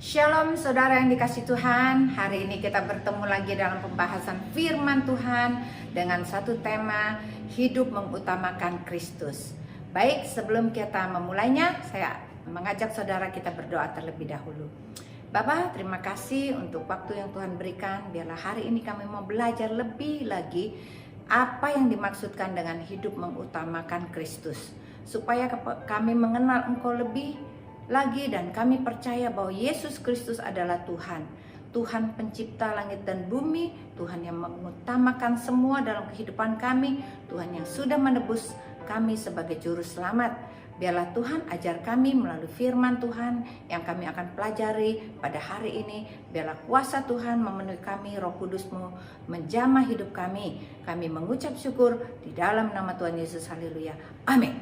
Shalom saudara yang dikasih Tuhan. Hari ini kita bertemu lagi dalam pembahasan firman Tuhan dengan satu tema, hidup mengutamakan Kristus. Baik, sebelum kita memulainya, saya mengajak saudara kita berdoa terlebih dahulu. Bapa, terima kasih untuk waktu yang Tuhan berikan. Biarlah hari ini kami mau belajar lebih lagi apa yang dimaksudkan dengan hidup mengutamakan Kristus, supaya kami mengenal Engkau lebih lagi dan kami percaya bahwa Yesus Kristus adalah Tuhan. Tuhan pencipta langit dan bumi, Tuhan yang mengutamakan semua dalam kehidupan kami, Tuhan yang sudah menebus kami sebagai juru selamat. Biarlah Tuhan ajar kami melalui firman Tuhan yang kami akan pelajari pada hari ini. Biarlah kuasa Tuhan memenuhi kami, Roh Kudus-Mu menjamah hidup kami. Kami mengucap syukur di dalam nama Tuhan Yesus. Haleluya. Amin.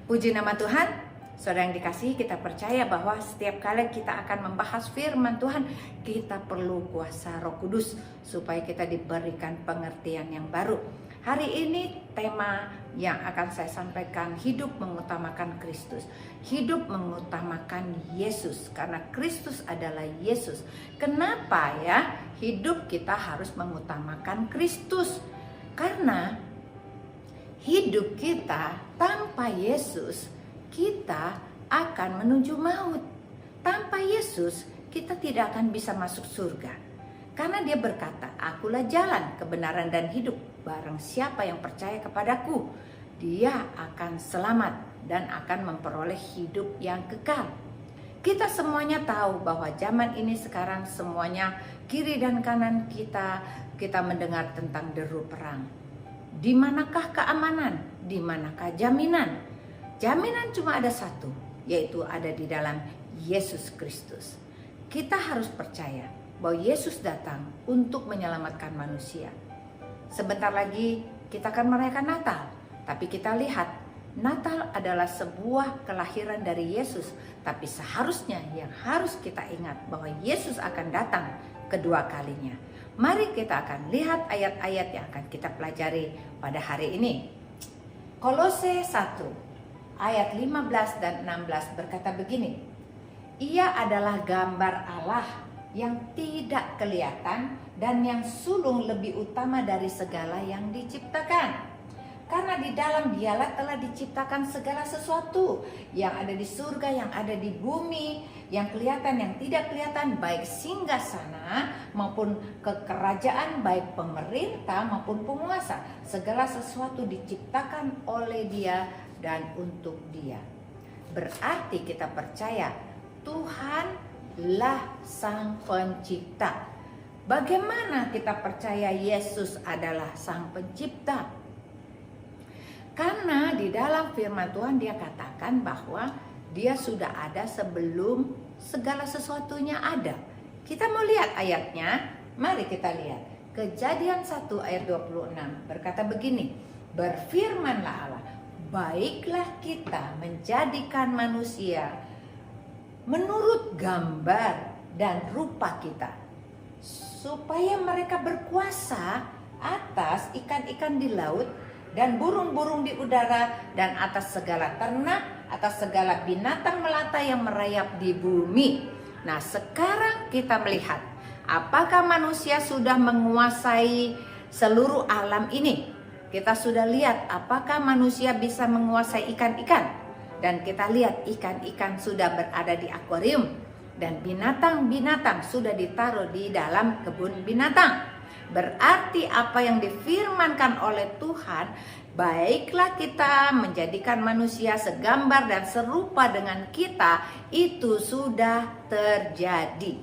Puji nama Tuhan. Saudara yang dikasihi, kita percaya bahwa setiap kali kita akan membahas firman Tuhan, kita perlu kuasa Roh Kudus supaya kita diberikan pengertian yang baru. Hari ini tema yang akan saya sampaikan, hidup mengutamakan Kristus. Hidup mengutamakan Yesus, karena Kristus adalah Yesus. Kenapa ya hidup kita harus mengutamakan Kristus? Karena hidup kita tanpa Yesus, kita akan menuju maut. Tanpa Yesus, kita tidak akan bisa masuk surga. Karena dia berkata, akulah jalan, kebenaran dan hidup. Barang siapa yang percaya kepadaku, dia akan selamat dan akan memperoleh hidup yang kekal. Kita semuanya tahu bahwa zaman ini sekarang semuanya kiri dan kanan kita mendengar tentang deru perang. Di manakah keamanan? Di manakah jaminan? Jaminan cuma ada satu, yaitu ada di dalam Yesus Kristus. Kita harus percaya bahwa Yesus datang untuk menyelamatkan manusia. Sebentar lagi kita akan merayakan Natal, tapi kita lihat Natal adalah sebuah kelahiran dari Yesus. Tapi seharusnya yang harus kita ingat bahwa Yesus akan datang kedua kalinya. Mari kita akan lihat ayat-ayat yang akan kita pelajari pada hari ini. Kolose 1 ayat 15 dan 16 berkata begini, ia adalah gambar Allah yang tidak kelihatan dan yang sulung lebih utama dari segala yang diciptakan. Karena di dalam dialah telah diciptakan segala sesuatu yang ada di surga, yang ada di bumi, yang kelihatan, yang tidak kelihatan, baik singgasana maupun kekerajaan, baik pemerintah maupun penguasa. Segala sesuatu diciptakan oleh Dia dan untuk Dia. Berarti kita percaya Tuhanlah Sang Pencipta. Bagaimana kita percaya Yesus adalah Sang Pencipta? Karena di dalam firman Tuhan Dia katakan bahwa Dia sudah ada sebelum segala sesuatunya ada. Kita mau lihat ayatnya, mari kita lihat. Kejadian 1 ayat 26 berkata begini, berfirmanlah Allah, baiklah kita menjadikan manusia menurut gambar dan rupa kita, supaya mereka berkuasa atas ikan-ikan di laut dan burung-burung di udara dan atas segala ternak, atas segala binatang melata yang merayap di bumi. Nah, sekarang kita melihat apakah manusia sudah menguasai seluruh alam ini. Kita sudah lihat apakah manusia bisa menguasai ikan-ikan. Dan kita lihat ikan-ikan sudah berada di akuarium. Dan binatang-binatang sudah ditaruh di dalam kebun binatang. Berarti apa yang difirmankan oleh Tuhan, baiklah kita menjadikan manusia segambar dan serupa dengan kita, itu sudah terjadi.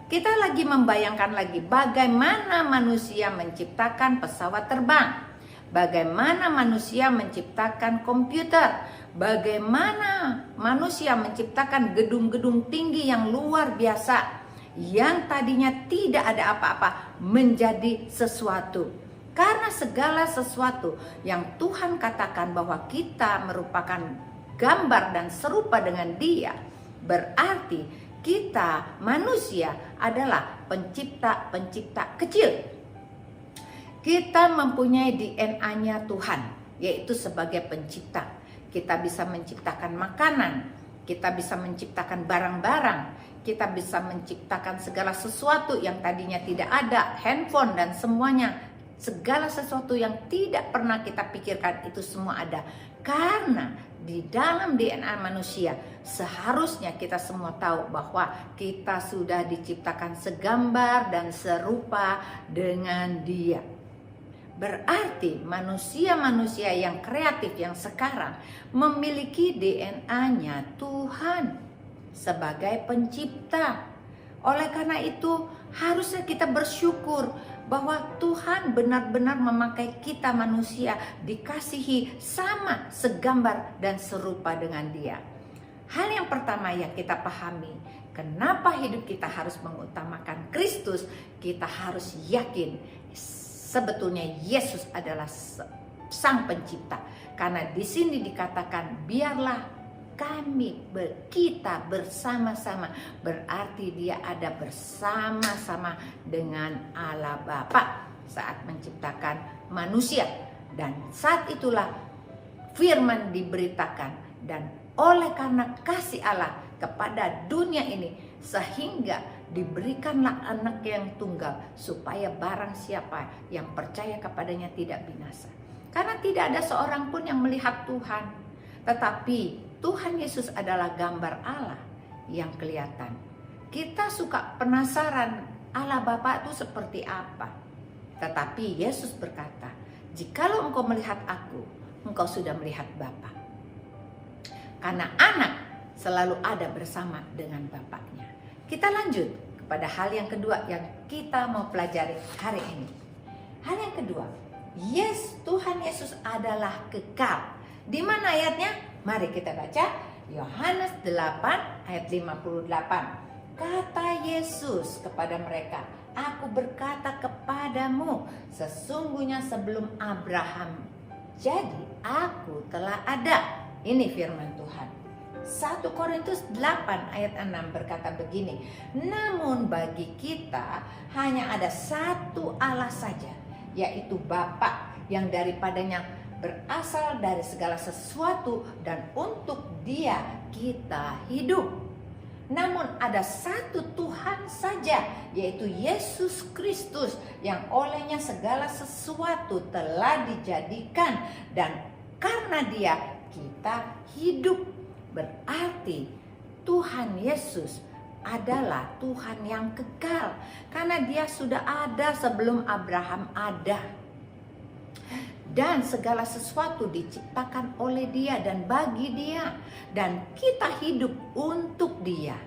Kita lagi membayangkan lagi bagaimana manusia menciptakan pesawat terbang. Bagaimana manusia menciptakan komputer, bagaimana manusia menciptakan gedung-gedung tinggi yang luar biasa, yang tadinya tidak ada apa-apa menjadi sesuatu. Karena segala sesuatu yang Tuhan katakan bahwa kita merupakan gambar dan serupa dengan Dia, berarti kita manusia adalah pencipta-pencipta kecil. Kita mempunyai DNA-nya Tuhan, yaitu sebagai pencipta. Kita bisa menciptakan makanan, kita bisa menciptakan barang-barang, kita bisa menciptakan segala sesuatu yang tadinya tidak ada, handphone dan semuanya, segala sesuatu yang tidak pernah kita pikirkan itu semua ada. Karena di dalam DNA manusia seharusnya kita semua tahu bahwa kita sudah diciptakan segambar dan serupa dengan Dia. Berarti manusia-manusia yang kreatif yang sekarang memiliki DNA-nya Tuhan sebagai pencipta. Oleh karena itu harusnya kita bersyukur bahwa Tuhan benar-benar memakai kita manusia dikasihi sama segambar dan serupa dengan Dia. Hal yang pertama yang kita pahami, kenapa hidup kita harus mengutamakan Kristus, kita harus yakin sebetulnya Yesus adalah Sang Pencipta. Karena di sini dikatakan biarlah kita bersama-sama, berarti Dia ada bersama-sama dengan Allah Bapa saat menciptakan manusia. Dan saat itulah firman diberitakan, dan oleh karena kasih Allah kepada dunia ini sehingga diberikanlah anak yang tunggal supaya barang siapa yang percaya kepadanya tidak binasa. Karena tidak ada seorang pun yang melihat Tuhan, tetapi Tuhan Yesus adalah gambar Allah yang kelihatan. Kita suka penasaran Allah Bapa itu seperti apa. Tetapi Yesus berkata, jikalau engkau melihat aku, engkau sudah melihat Bapa. Karena anak selalu ada bersama dengan Bapaknya. Kita lanjut kepada hal yang kedua yang kita mau pelajari hari ini. Hal yang kedua, Tuhan Yesus adalah kekal. Di mana ayatnya? Mari kita baca Yohanes 8 ayat 58. Kata Yesus kepada mereka, aku berkata kepadamu, sesungguhnya sebelum Abraham jadi aku telah ada. Ini firman Tuhan. 1 Korintus 8 ayat 6 berkata begini, namun bagi kita hanya ada satu Allah saja, yaitu Bapa yang daripadanya berasal dari segala sesuatu dan untuk Dia kita hidup. Namun ada satu Tuhan saja, yaitu Yesus Kristus, yang olehnya segala sesuatu telah dijadikan, dan karena Dia kita hidup. Berarti Tuhan Yesus adalah Tuhan yang kekal, karena Dia sudah ada sebelum Abraham ada. Dan segala sesuatu diciptakan oleh Dia dan bagi Dia, dan kita hidup untuk Dia.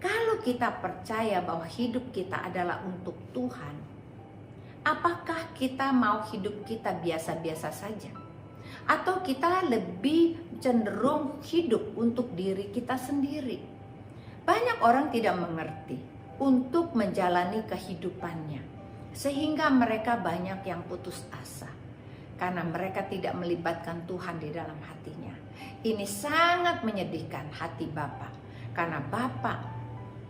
Kalau kita percaya bahwa hidup kita adalah untuk Tuhan, apakah kita mau hidup kita biasa-biasa saja? Atau kita lebih cenderung hidup untuk diri kita sendiri? Banyak orang tidak mengerti untuk menjalani kehidupannya, sehingga mereka banyak yang putus asa karena mereka tidak melibatkan Tuhan di dalam hatinya. Ini sangat menyedihkan hati Bapa, karena Bapa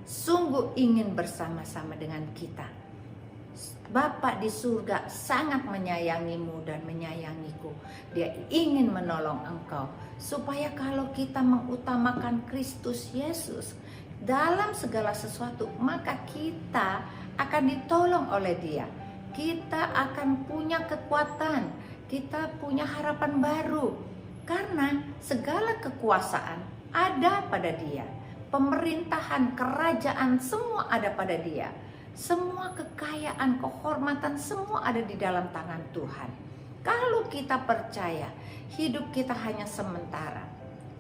sungguh ingin bersama-sama dengan kita. Bapa di surga sangat menyayangimu dan menyayangiku. Dia ingin menolong engkau, supaya kalau kita mengutamakan Kristus Yesus dalam segala sesuatu, maka kita akan ditolong oleh Dia. Kita akan punya kekuatan, kita punya harapan baru, karena segala kekuasaan ada pada Dia. Pemerintahan, kerajaan, semua ada pada Dia. Semua kekayaan, kehormatan, semua ada di dalam tangan Tuhan. Kalau kita percaya hidup kita hanya sementara,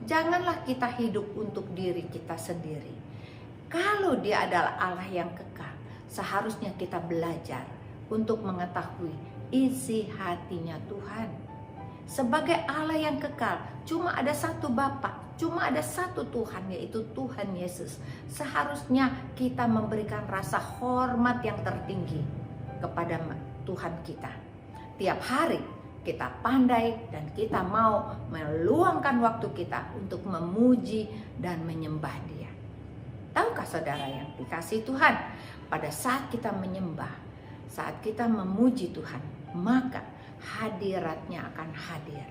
janganlah kita hidup untuk diri kita sendiri. Kalau Dia adalah Allah yang kekal, seharusnya kita belajar untuk mengetahui isi hatinya Tuhan. Sebagai Allah yang kekal, cuma ada satu Bapa, cuma ada satu Tuhan, yaitu Tuhan Yesus. Seharusnya kita memberikan rasa hormat yang tertinggi kepada Tuhan kita. Tiap hari kita pandai dan kita mau meluangkan waktu kita untuk memuji dan menyembah Dia. Tahukah saudara yang dikasihi Tuhan, pada saat kita menyembah, saat kita memuji Tuhan, maka hadiratnya akan hadir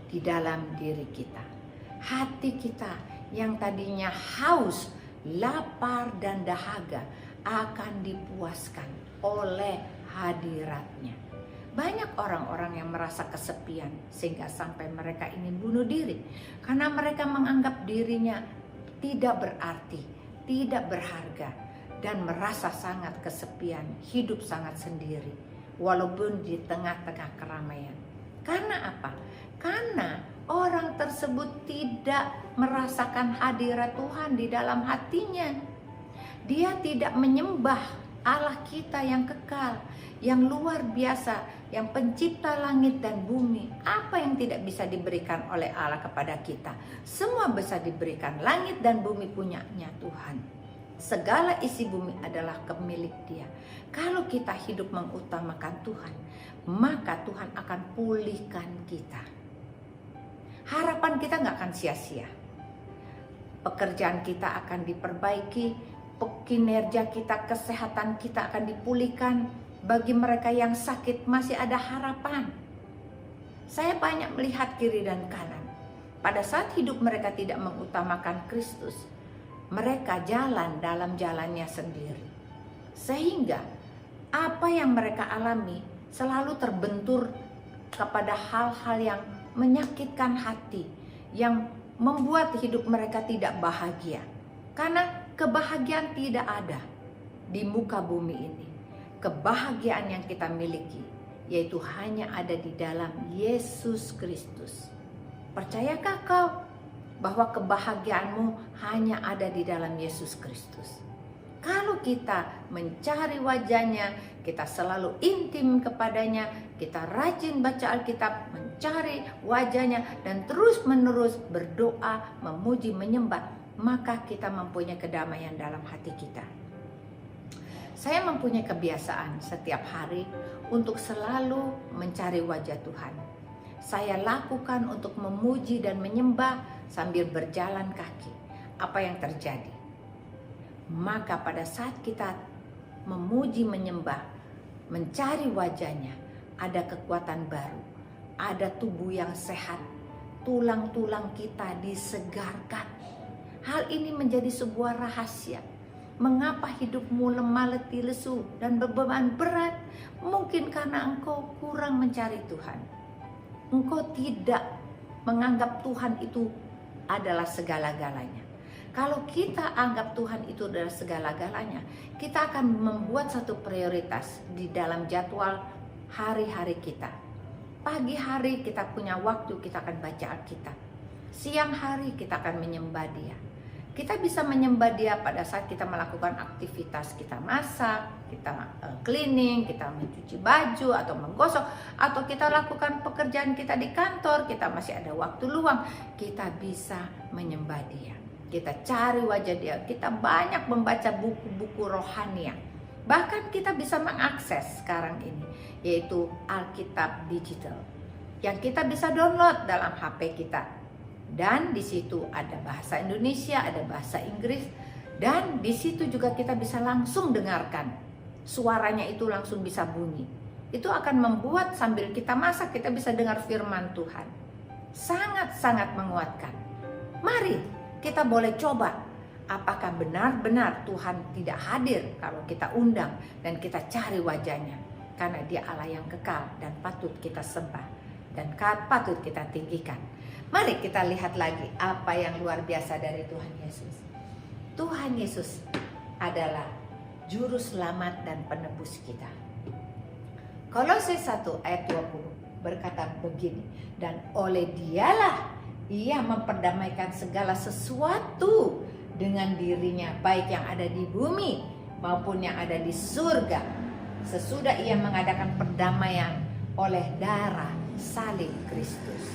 di dalam diri kita. Hati kita yang tadinya haus, lapar dan dahaga akan dipuaskan oleh hadiratnya. Banyak orang-orang yang merasa kesepian sehingga sampai mereka ingin bunuh diri karena mereka menganggap dirinya tidak berarti, tidak berharga, dan merasa sangat kesepian, hidup sangat sendiri walaupun di tengah-tengah keramaian. Karena apa? Karena orang tersebut tidak merasakan hadirat Tuhan di dalam hatinya. Dia tidak menyembah Allah kita yang kekal, yang luar biasa, yang pencipta langit dan bumi. Apa yang tidak bisa diberikan oleh Allah kepada kita? Semua bisa diberikan. Langit dan bumi punyanya Tuhan. Segala isi bumi adalah kemilik Dia. Kalau kita hidup mengutamakan Tuhan, maka Tuhan akan pulihkan kita. Harapan kita nggak akan sia-sia. Pekerjaan kita akan diperbaiki, kinerja kita, kesehatan kita akan dipulihkan. Bagi mereka yang sakit masih ada harapan. Saya banyak melihat kiri dan kanan. Pada saat hidup mereka tidak mengutamakan Kristus, mereka jalan dalam jalannya sendiri. Sehingga apa yang mereka alami selalu terbentur kepada hal-hal yang menyakitkan hati, yang membuat hidup mereka tidak bahagia. Karena kebahagiaan tidak ada di muka bumi ini. Kebahagiaan yang kita miliki yaitu hanya ada di dalam Yesus Kristus. Percayakah kau bahwa kebahagiaanmu hanya ada di dalam Yesus Kristus? Kalau kita mencari wajahnya, kita selalu intim kepadanya, kita rajin baca Alkitab, mencari wajahnya, dan terus-menerus berdoa, memuji, menyembah, maka kita mempunyai kedamaian dalam hati kita. Saya mempunyai kebiasaan setiap hari untuk selalu mencari wajah Tuhan. Saya lakukan untuk memuji dan menyembah sambil berjalan kaki. Apa yang terjadi? Maka pada saat kita memuji, menyembah, mencari wajahnya, ada kekuatan baru, ada tubuh yang sehat, tulang-tulang kita disegarkan. Hal ini menjadi sebuah rahasia. Mengapa hidupmu lemah, letih, lesu, dan beban berat? Mungkin karena engkau kurang mencari Tuhan. Engkau tidak menganggap Tuhan itu adalah segala-galanya. Kalau kita anggap Tuhan itu adalah segala-galanya, kita akan membuat satu prioritas di dalam jadwal hari-hari kita. Pagi hari kita punya waktu, kita akan baca Alkitab. Siang hari kita akan menyembah Dia. Kita bisa menyembah Dia pada saat kita melakukan aktivitas, kita masak, kita cleaning, kita mencuci baju atau menggosok, atau kita lakukan pekerjaan kita di kantor, kita masih ada waktu luang, kita bisa menyembah Dia. Kita cari wajah Dia, kita banyak membaca buku-buku rohani. Bahkan kita bisa mengakses sekarang ini, yaitu Alkitab digital, yang kita bisa download dalam HP kita. Dan di situ ada bahasa Indonesia, ada bahasa Inggris, dan di situ juga kita bisa langsung dengarkan. Suaranya itu langsung bisa bunyi. Itu akan membuat sambil kita masak kita bisa dengar firman Tuhan. Sangat-sangat menguatkan. Mari kita boleh coba apakah benar-benar Tuhan tidak hadir kalau kita undang dan kita cari wajahnya. Karena Dia Allah yang kekal dan patut kita sembah dan patut kita tinggikan. Mari kita lihat lagi apa yang luar biasa dari Tuhan Yesus. Tuhan Yesus adalah juru selamat dan penebus kita. Kolose 1 ayat 20 berkata begini, dan oleh Dialah Ia memperdamaikan segala sesuatu dengan dirinya, baik yang ada di bumi maupun yang ada di surga, sesudah Ia mengadakan perdamaian oleh darah salib Kristus.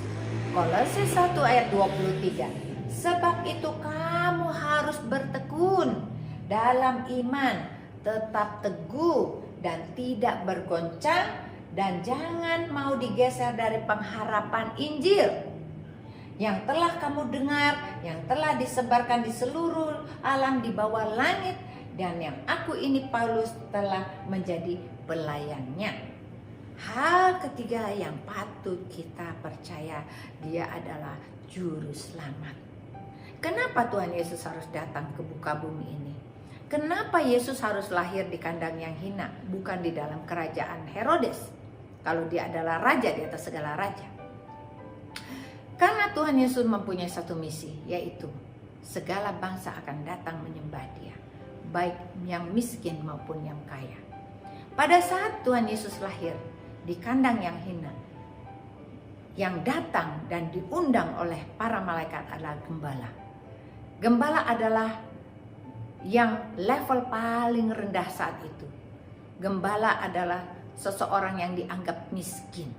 Kolose 1 ayat 23. Sebab itu kamu harus bertekun dalam iman, tetap teguh dan tidak bergoncang, dan jangan mau digeser dari pengharapan Injil yang telah kamu dengar, yang telah disebarkan di seluruh alam di bawah langit, dan yang aku ini Paulus telah menjadi pelayannya. Hal ketiga yang patut kita percaya, Dia adalah juru selamat. Kenapa Tuhan Yesus harus datang ke muka bumi ini? Kenapa Yesus harus lahir di kandang yang hina, bukan di dalam kerajaan Herodes? Kalau dia adalah raja di atas segala raja. Karena Tuhan Yesus mempunyai satu misi, yaitu segala bangsa akan datang menyembah Dia, baik yang miskin maupun yang kaya. Pada saat Tuhan Yesus lahir di kandang yang hina, yang datang dan diundang oleh para malaikat adalah gembala. Gembala adalah yang level paling rendah saat itu. Gembala adalah seseorang yang dianggap miskin.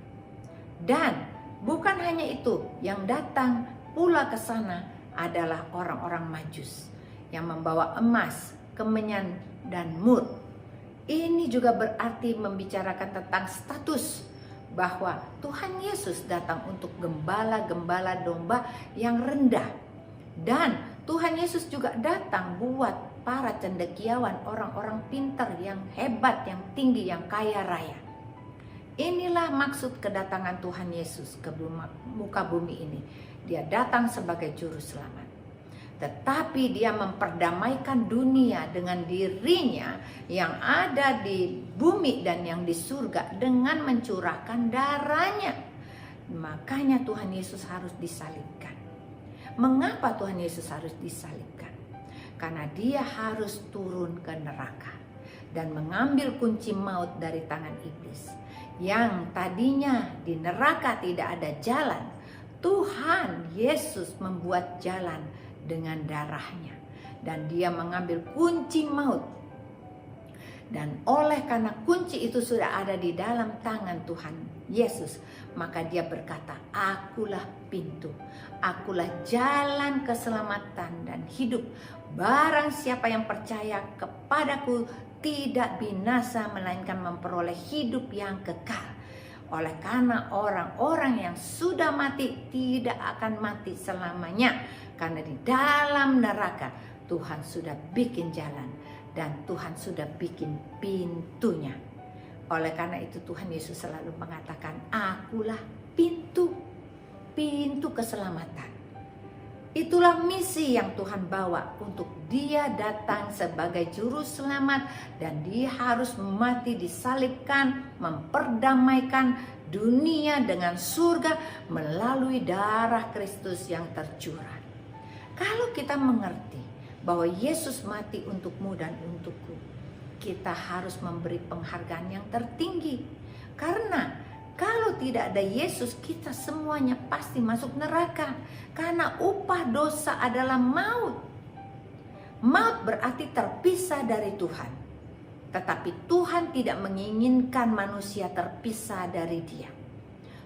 Dan bukan hanya itu, yang datang pula ke sana adalah orang-orang Majus yang membawa emas, kemenyan, dan mur. Ini juga berarti membicarakan tentang status, bahwa Tuhan Yesus datang untuk gembala-gembala domba yang rendah. Dan Tuhan Yesus juga datang buat para cendekiawan, orang-orang pintar yang hebat, yang tinggi, yang kaya raya. Inilah maksud kedatangan Tuhan Yesus ke muka bumi ini. Dia datang sebagai juru selamat. Tetapi dia memperdamaikan dunia dengan dirinya yang ada di bumi dan yang di surga dengan mencurahkan darahnya. Makanya Tuhan Yesus harus disalibkan. Mengapa Tuhan Yesus harus disalibkan? Karena dia harus turun ke neraka dan mengambil kunci maut dari tangan iblis. Yang tadinya di neraka tidak ada jalan, Tuhan Yesus membuat jalan dengan darahnya. Dan dia mengambil kunci maut. Dan oleh karena kunci itu sudah ada di dalam tangan Tuhan Yesus, maka dia berkata, akulah pintu, akulah jalan keselamatan dan hidup. Barang siapa yang percaya kepadaku tidak binasa, melainkan memperoleh hidup yang kekal. Oleh karena orang-orang yang sudah mati tidak akan mati selamanya, karena di dalam neraka Tuhan sudah bikin jalan dan Tuhan sudah bikin pintunya. Oleh karena itu Tuhan Yesus selalu mengatakan, akulah pintu keselamatan. Itulah misi yang Tuhan bawa, untuk dia datang sebagai juru selamat dan dia harus mati, disalibkan, memperdamaikan dunia dengan surga melalui darah Kristus yang tercurah. Kalau kita mengerti bahwa Yesus mati untukmu dan untukku, kita harus memberi penghargaan yang tertinggi. Karena kalau tidak ada Yesus, kita semuanya pasti masuk neraka. Karena upah dosa adalah maut. Maut berarti terpisah dari Tuhan. Tetapi Tuhan tidak menginginkan manusia terpisah dari Dia.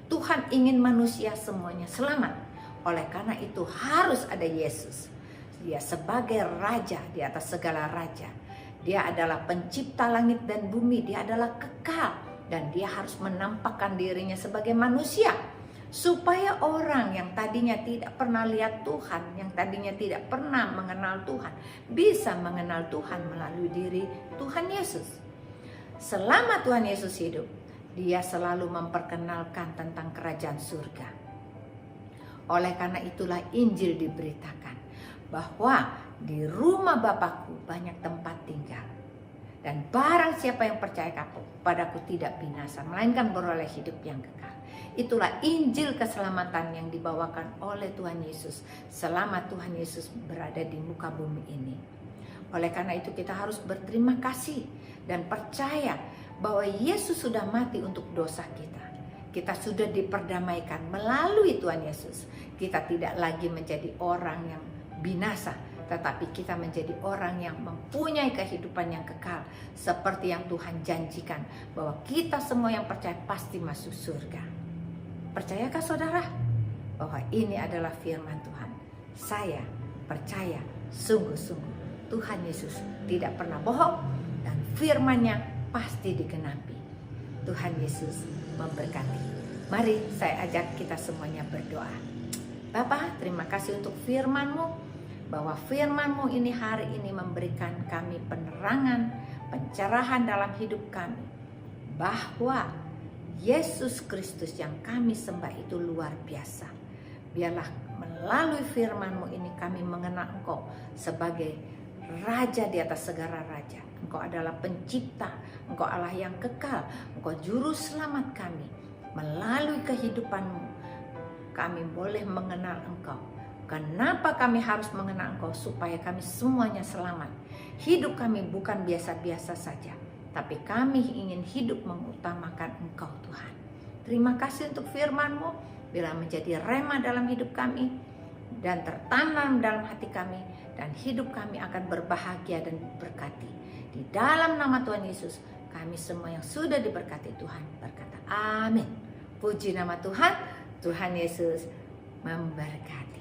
Tuhan ingin manusia semuanya selamat. Oleh karena itu harus ada Yesus. Dia sebagai raja di atas segala raja. Dia adalah pencipta langit dan bumi. Dia adalah kekal. Dan dia harus menampakkan dirinya sebagai manusia. Supaya orang yang tadinya tidak pernah lihat Tuhan, yang tadinya tidak pernah mengenal Tuhan, bisa mengenal Tuhan melalui diri Tuhan Yesus. Selama Tuhan Yesus hidup, dia selalu memperkenalkan tentang kerajaan surga. Oleh karena itulah Injil diberitakan bahwa di rumah Bapakku banyak tempat tinggal. Dan barang siapa yang percaya kepadaku tidak binasa, melainkan beroleh hidup yang kekal. Itulah Injil keselamatan yang dibawakan oleh Tuhan Yesus selama Tuhan Yesus berada di muka bumi ini. Oleh karena itu kita harus berterima kasih dan percaya bahwa Yesus sudah mati untuk dosa kita. Kita sudah diperdamaikan melalui Tuhan Yesus. Kita tidak lagi menjadi orang yang binasa, tetapi kita menjadi orang yang mempunyai kehidupan yang kekal. Seperti yang Tuhan janjikan, bahwa kita semua yang percaya pasti masuk surga. Percayakah saudara? Bahwa ini adalah firman Tuhan. Saya percaya sungguh-sungguh Tuhan Yesus tidak pernah bohong. Dan firman-Nya pasti digenapi. Tuhan Yesus memberkati. Mari saya ajak kita semuanya berdoa. Bapa, terima kasih untuk firman-Mu, bahwa firman-Mu ini hari ini memberikan kami penerangan, pencerahan dalam hidup kami, bahwa Yesus Kristus yang kami sembah itu luar biasa. Biarlah melalui firman-Mu ini kami mengenal Engkau sebagai Raja di atas segala raja. Engkau adalah pencipta, Engkau Allah yang kekal, Engkau juru selamat kami. Melalui kehidupan-Mu kami boleh mengenal Engkau. Kenapa kami harus mengenal Engkau? Supaya kami semuanya selamat. Hidup kami bukan biasa-biasa saja, tapi kami ingin hidup mengutamakan Engkau Tuhan. Terima kasih untuk firman-Mu, bila menjadi rema dalam hidup kami dan tertanam dalam hati kami, dan hidup kami akan berbahagia dan diberkati. Di dalam nama Tuhan Yesus, kami semua yang sudah diberkati Tuhan berkata amin. Puji nama Tuhan, Tuhan Yesus memberkati.